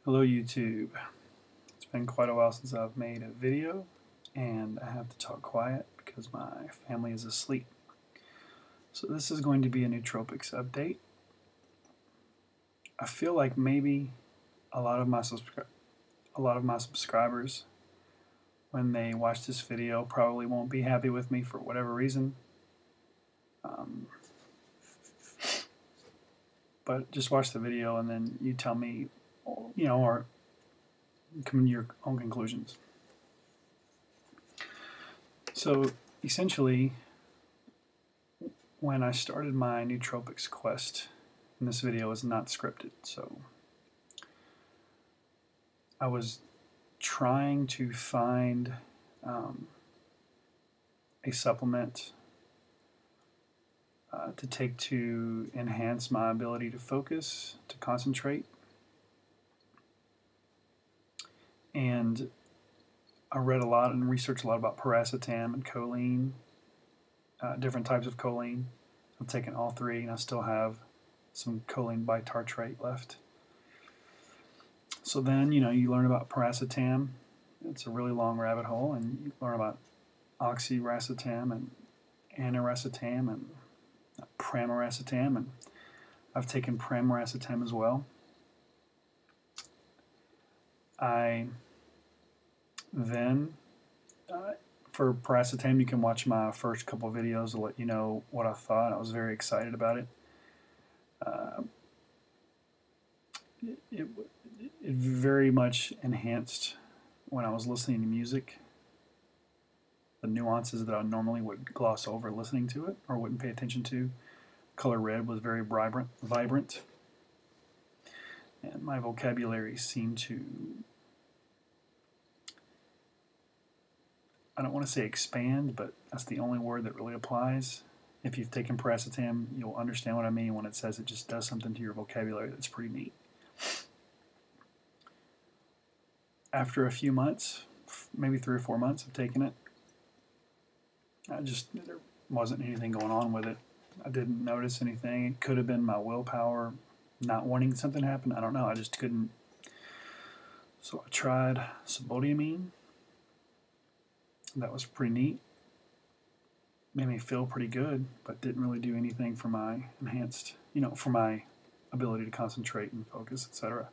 Hello YouTube. It's been quite a while since I've made a video and I have to talk quiet because my family is asleep. So this is going to be a nootropics update. I feel like maybe a lot of my subscribers when they watch this video probably won't be happy with me for whatever reason. But just watch the video and then you tell me, or come to your own conclusions. So essentially, when I started my nootropics quest, and this video is not scripted, so I was trying to find a supplement to take to enhance my ability to focus, to concentrate, and I read a lot and researched a lot about piracetam and choline, different types of choline. I've taken all three and I still have some choline bitartrate left. So then, you learn about piracetam. It's a really long rabbit hole, and you learn about oxiracetam and aniracetam and pramiracetam, and I've taken pramiracetam as well. I then, for piracetam, you can watch my first couple of videos to let you know what I thought. I was very excited about it. It very much enhanced when I was listening to music, the nuances that I normally would gloss over listening to it or wouldn't pay attention to. Color red was very vibrant, and my vocabulary seemed to, I don't want to say expand, but that's the only word that really applies. If you've taken piracetam, you'll understand what I mean when it says it just does something to your vocabulary that's pretty neat. After a few months, maybe 3 or 4 months of taking it, there wasn't anything going on with it. I didn't notice anything. It could have been my willpower not wanting something to happen. I don't know. I just couldn't. So I tried sibutramine. That was pretty neat. Made me feel pretty good, but didn't really do anything for my enhanced, for my ability to concentrate and focus, etc.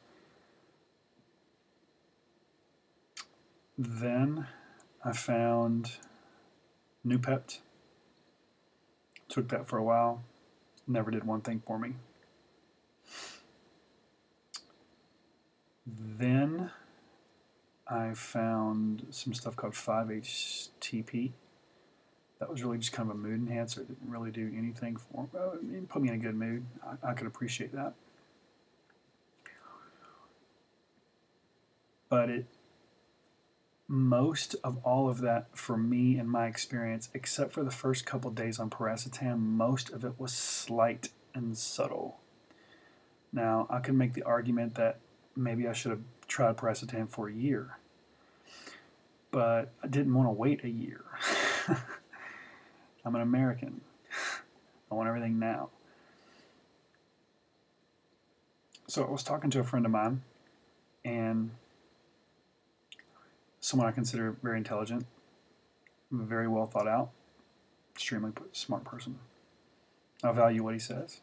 Then I found Nootropic. Took that for a while. Never did one thing for me. Then I found some stuff called 5-HTP. That was really just kind of a mood enhancer. It didn't really do anything for me. It put me in a good mood. I could appreciate that. But most of all of that, for me in my experience, except for the first couple days on piracetam, most of it was slight and subtle. Now, I could make the argument that maybe I should have tried piracetam for a year, but I didn't want to wait a year. I'm an American. I want everything now. So I was talking to a friend of mine, and someone I consider very intelligent, very well thought out, extremely smart person. I value what he says.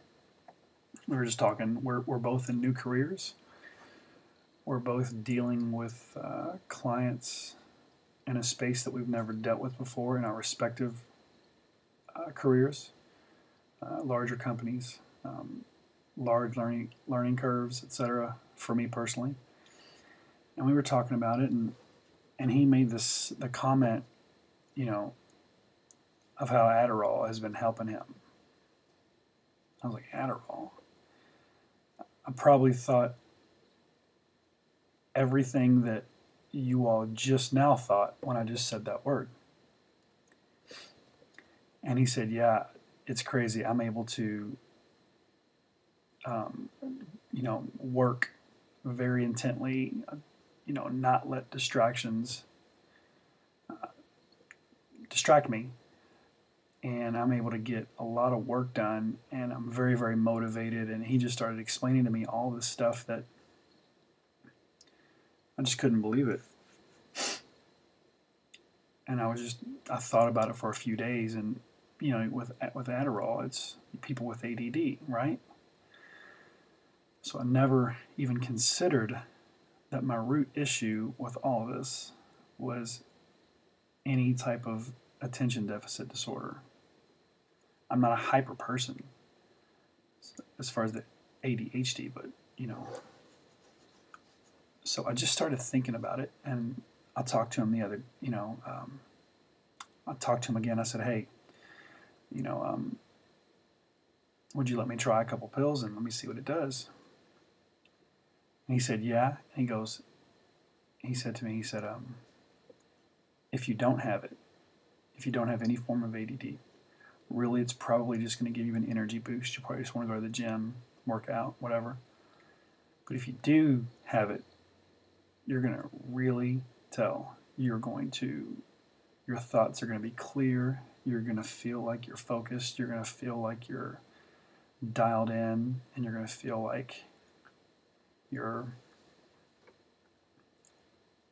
We were just talking. We're both in new careers. We're both dealing with clients in a space that we've never dealt with before in our respective careers, larger companies, large learning curves, etc. For me personally, and we were talking about it, and he made the comment, of how Adderall has been helping him. I was like, Adderall? I probably thought everything that you all just now thought when I just said that word. And he said, yeah, it's crazy. I'm able to, work very intently, not let distractions distract me, and I'm able to get a lot of work done, and I'm very, very motivated. And he just started explaining to me all this stuff that I just couldn't believe it. And I thought about it for a few days, and with Adderall, it's people with ADD, right? So I never even considered that my root issue with all of this was any type of attention deficit disorder. I'm not a hyper person as far as the ADHD, but so I just started thinking about it, and I talked to him I talked to him again. I said, hey, would you let me try a couple pills and let me see what it does? And he said, yeah. And he said to me, if you don't have it, if you don't have any form of ADD, really it's probably just going to give you an energy boost. You probably just want to go to the gym, work out, whatever. But if you do have it, you're going to really tell. Your thoughts are going to be clear. You're going to feel like you're focused. You're going to feel like you're dialed in, and you're going to feel like you're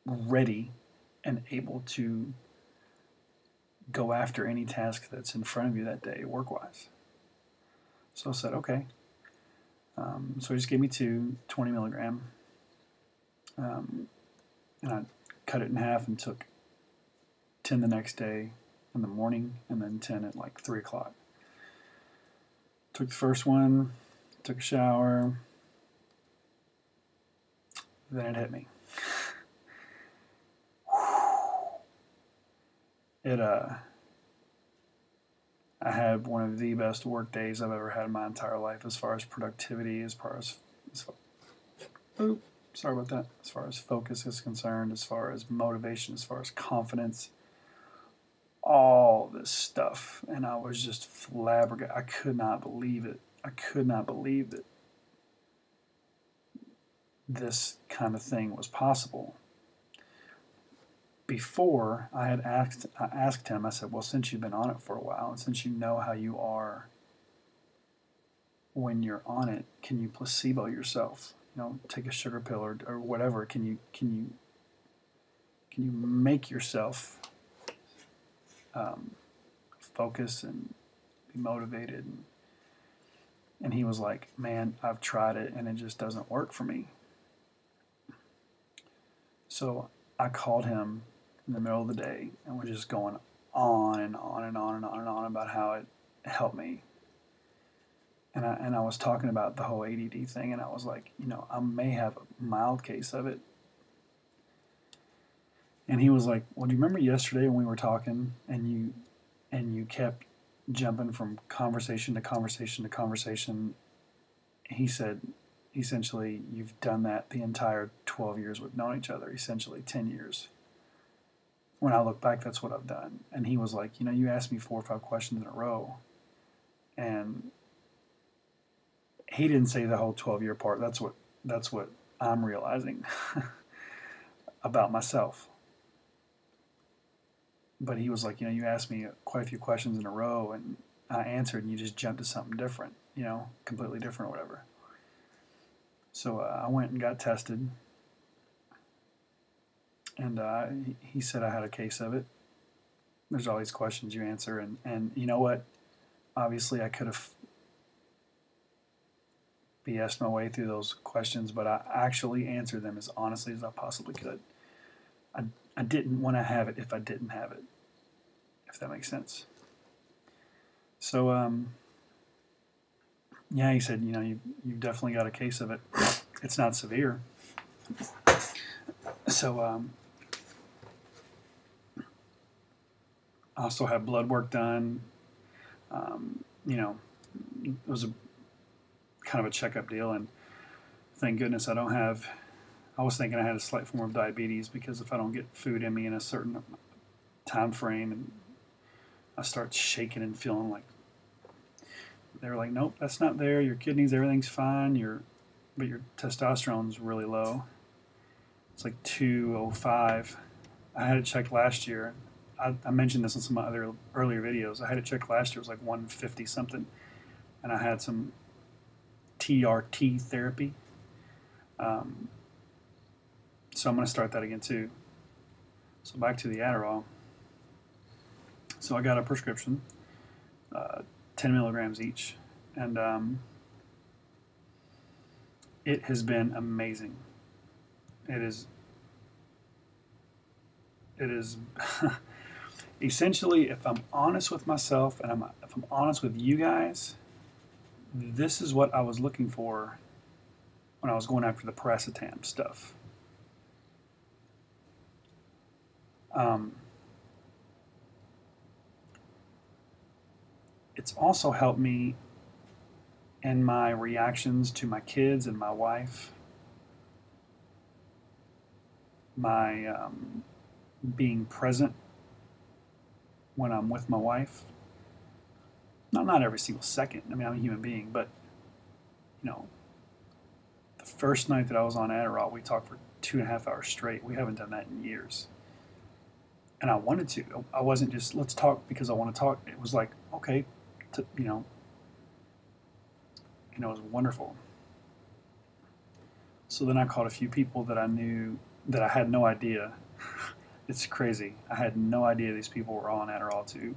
ready and able to go after any task that's in front of you that day, work-wise. So I said, okay. So he just gave me 20 milligram. And I cut it in half and took 10 the next day in the morning, and then 10 at like 3 o'clock. Took the first one, took a shower, then it hit me. I had one of the best work days I've ever had in my entire life, as far as productivity, as far as focus is concerned, as far as motivation, as far as confidence, all this stuff. And I was just flabbergasted. I could not believe it. I could not believe that this kind of thing was possible. Before, I asked him, I said, well, since you've been on it for a while, and since you know how you are when you're on it, can you placebo yourself? Take a sugar pill or whatever. Can you make yourself focus and be motivated? And he was like, man, I've tried it and it just doesn't work for me. So I called him in the middle of the day, and we're just going on and on and on and on and on about how it helped me. And I was talking about the whole ADD thing, and I was like, I may have a mild case of it. And he was like, well, do you remember yesterday when we were talking, and you kept jumping from conversation to conversation to conversation? He said, essentially, you've done that the entire 12 years we've known each other, essentially 10 years. When I look back, that's what I've done. And he was like, you asked me 4 or 5 questions in a row, and he didn't say the whole 12-year part. That's what I'm realizing about myself. But he was like, you asked me quite a few questions in a row, and I answered, and you just jumped to something different, completely different or whatever. So I went and got tested, and he said I had a case of it. There's all these questions you answer, and you know what? Obviously, I could have BS'd my way through those questions, but I actually answered them as honestly as I possibly could. I didn't want to have it if I didn't have it, if that makes sense. So, yeah, he said, you've definitely got a case of it. It's not severe. So, I also had blood work done. It was a kind of a checkup deal, and thank goodness I was thinking I had a slight form of diabetes, because if I don't get food in me in a certain time frame, and I start shaking and feeling like, they were like, nope, that's not there. Your kidneys, everything's fine. But your testosterone's really low. It's like 205. I had it checked last year. I mentioned this in some of my other earlier videos. I had it checked last year. It was like 150 something, and I had some TRT therapy. So So I'm going to start that again too. So back to the Adderall. So I got a prescription, 10 milligrams each, and it has been amazing. It is essentially, if I'm honest with myself and if I'm honest with you guys, this is what I was looking for when I was going after the paracetam stuff. It's also helped me in my reactions to my kids and my wife, my being present when I'm with my wife. Not every single second. I mean, I'm a human being, but you know, the first night that I was on Adderall, we talked for 2.5 hours straight. We haven't done that in years. And I wanted to. I wasn't just, let's talk because I want to talk. It was like, okay, you know, it was wonderful. So then I called a few people that I knew that I had no idea. It's crazy. I had no idea these people were on Adderall too.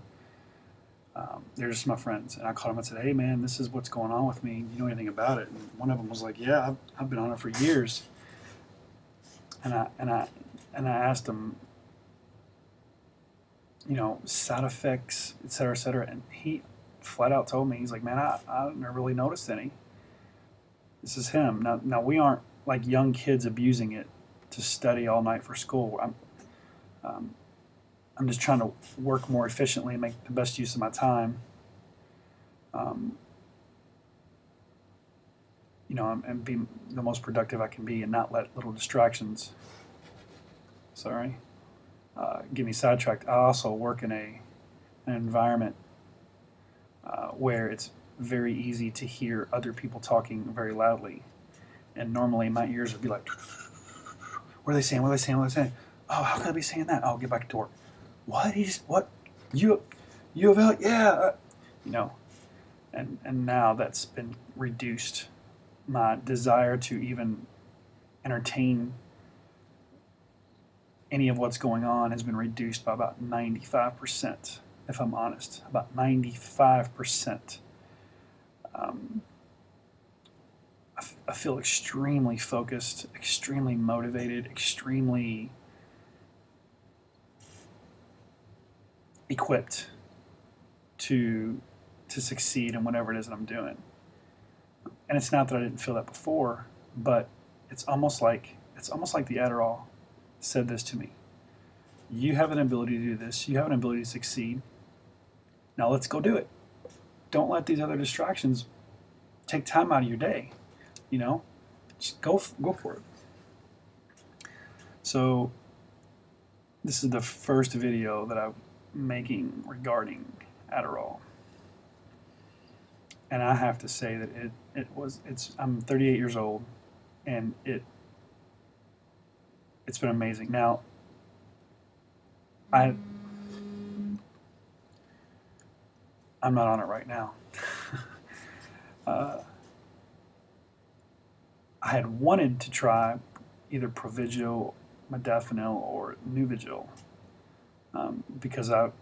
They're just my friends. And I called them and said, hey man, this is what's going on with me. Do you know anything about it? And one of them was like, yeah, I've been on it for years. And I asked them, side effects, et cetera, et cetera. And he flat out told me, he's like, man, I never really noticed any. This is him. Now we aren't like young kids abusing it to study all night for school. I'm just trying to work more efficiently and make the best use of my time. And be the most productive I can be and not let little distractions, get me sidetracked. I also work in an environment where it's very easy to hear other people talking very loudly. And normally my ears would be like, what are they saying? What are they saying? What are they saying? Oh, how can I be saying that? Oh, get back to work. What? What? U of L? Yeah. And now that's been reduced. My desire to even entertain any of what's going on has been reduced by about 95%, if I'm honest. About 95%. I feel extremely focused, extremely motivated, extremely equipped to succeed in whatever it is that I'm doing. And it's not that I didn't feel that before, but it's almost like the Adderall said this to me. You have an ability to do this. You have an ability to succeed. Now let's go do it. Don't let these other distractions take time out of your day. Just go for it. So this is the first video that I'm making regarding Adderall. And I have to say that I'm 38 years old, and it's been amazing. Now, I'm not on it right now. I had wanted to try either Provigil, Modafinil, or Nuvigil because I've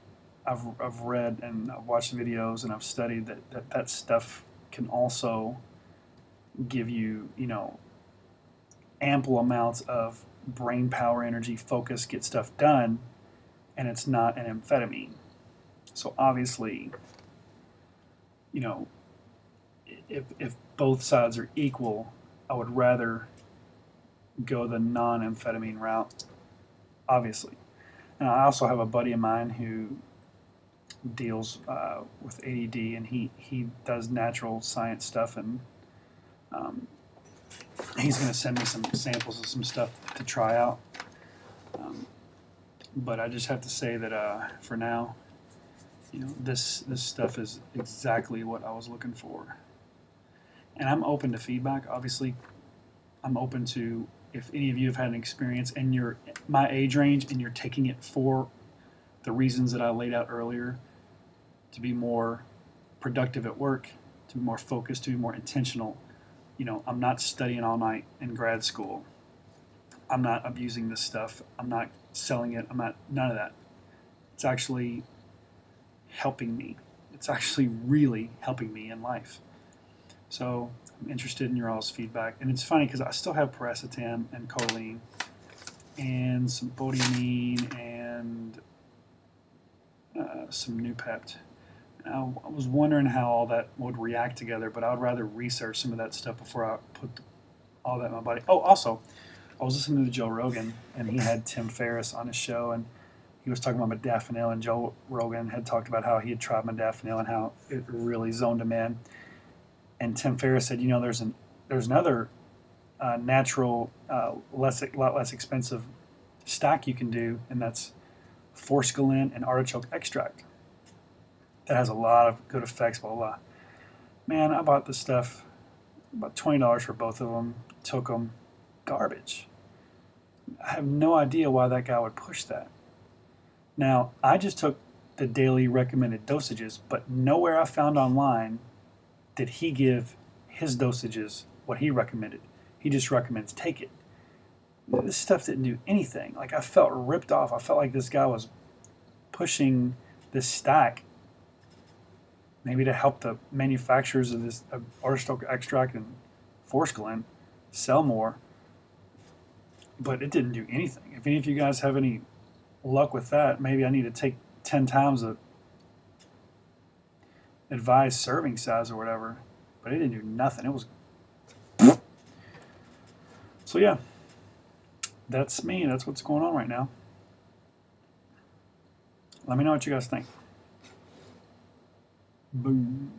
read and I've watched videos and I've studied that stuff can also give you, ample amounts of brain power, energy, focus, get stuff done, and it's not an amphetamine. So obviously, if both sides are equal, I would rather go the non-amphetamine route, obviously. And I also have a buddy of mine who deals with ADD, and he does natural science stuff, and he's going to send me some samples of some stuff to try out. But I just have to say that for now, this stuff is exactly what I was looking for. And I'm open to feedback. Obviously, I'm open to, if any of you have had an experience and you're my age range and you're taking it for the reasons that I laid out earlier, to be more productive at work, to be more focused, to be more intentional. I'm not studying all night in grad school. I'm not abusing this stuff. I'm not selling it. I'm not, none of that. It's actually helping me. It's actually really helping me in life. So I'm interested in your all's feedback. And it's funny because I still have piracetam and choline and some bodiamine and some Nootropic. I was wondering how all that would react together, but I would rather research some of that stuff before I put all that in my body. Oh, also, I was listening to Joe Rogan, and he had Tim Ferriss on his show, and he was talking about modafinil, and Joe Rogan had talked about how he had tried modafinil and how it really zoned him in. And Tim Ferriss said, there's another natural, lot less expensive stack you can do, and that's forskolin and artichoke extract. That has a lot of good effects, blah, blah, blah. Man, I bought this stuff, about $20 for both of them, took them, garbage. I have no idea why that guy would push that. Now, I just took the daily recommended dosages, but nowhere I found online did he give his dosages what he recommended. He just recommends take it. This stuff didn't do anything. Like, I felt ripped off. I felt like this guy was pushing this stack maybe to help the manufacturers of this artichoke extract and forskolin sell more, but it didn't do anything. If any of you guys have any luck with that, maybe I need to take 10 times the advised serving size or whatever, but it didn't do nothing. It was so yeah, that's me. That's what's going on right now. Let me know what you guys think. Boom.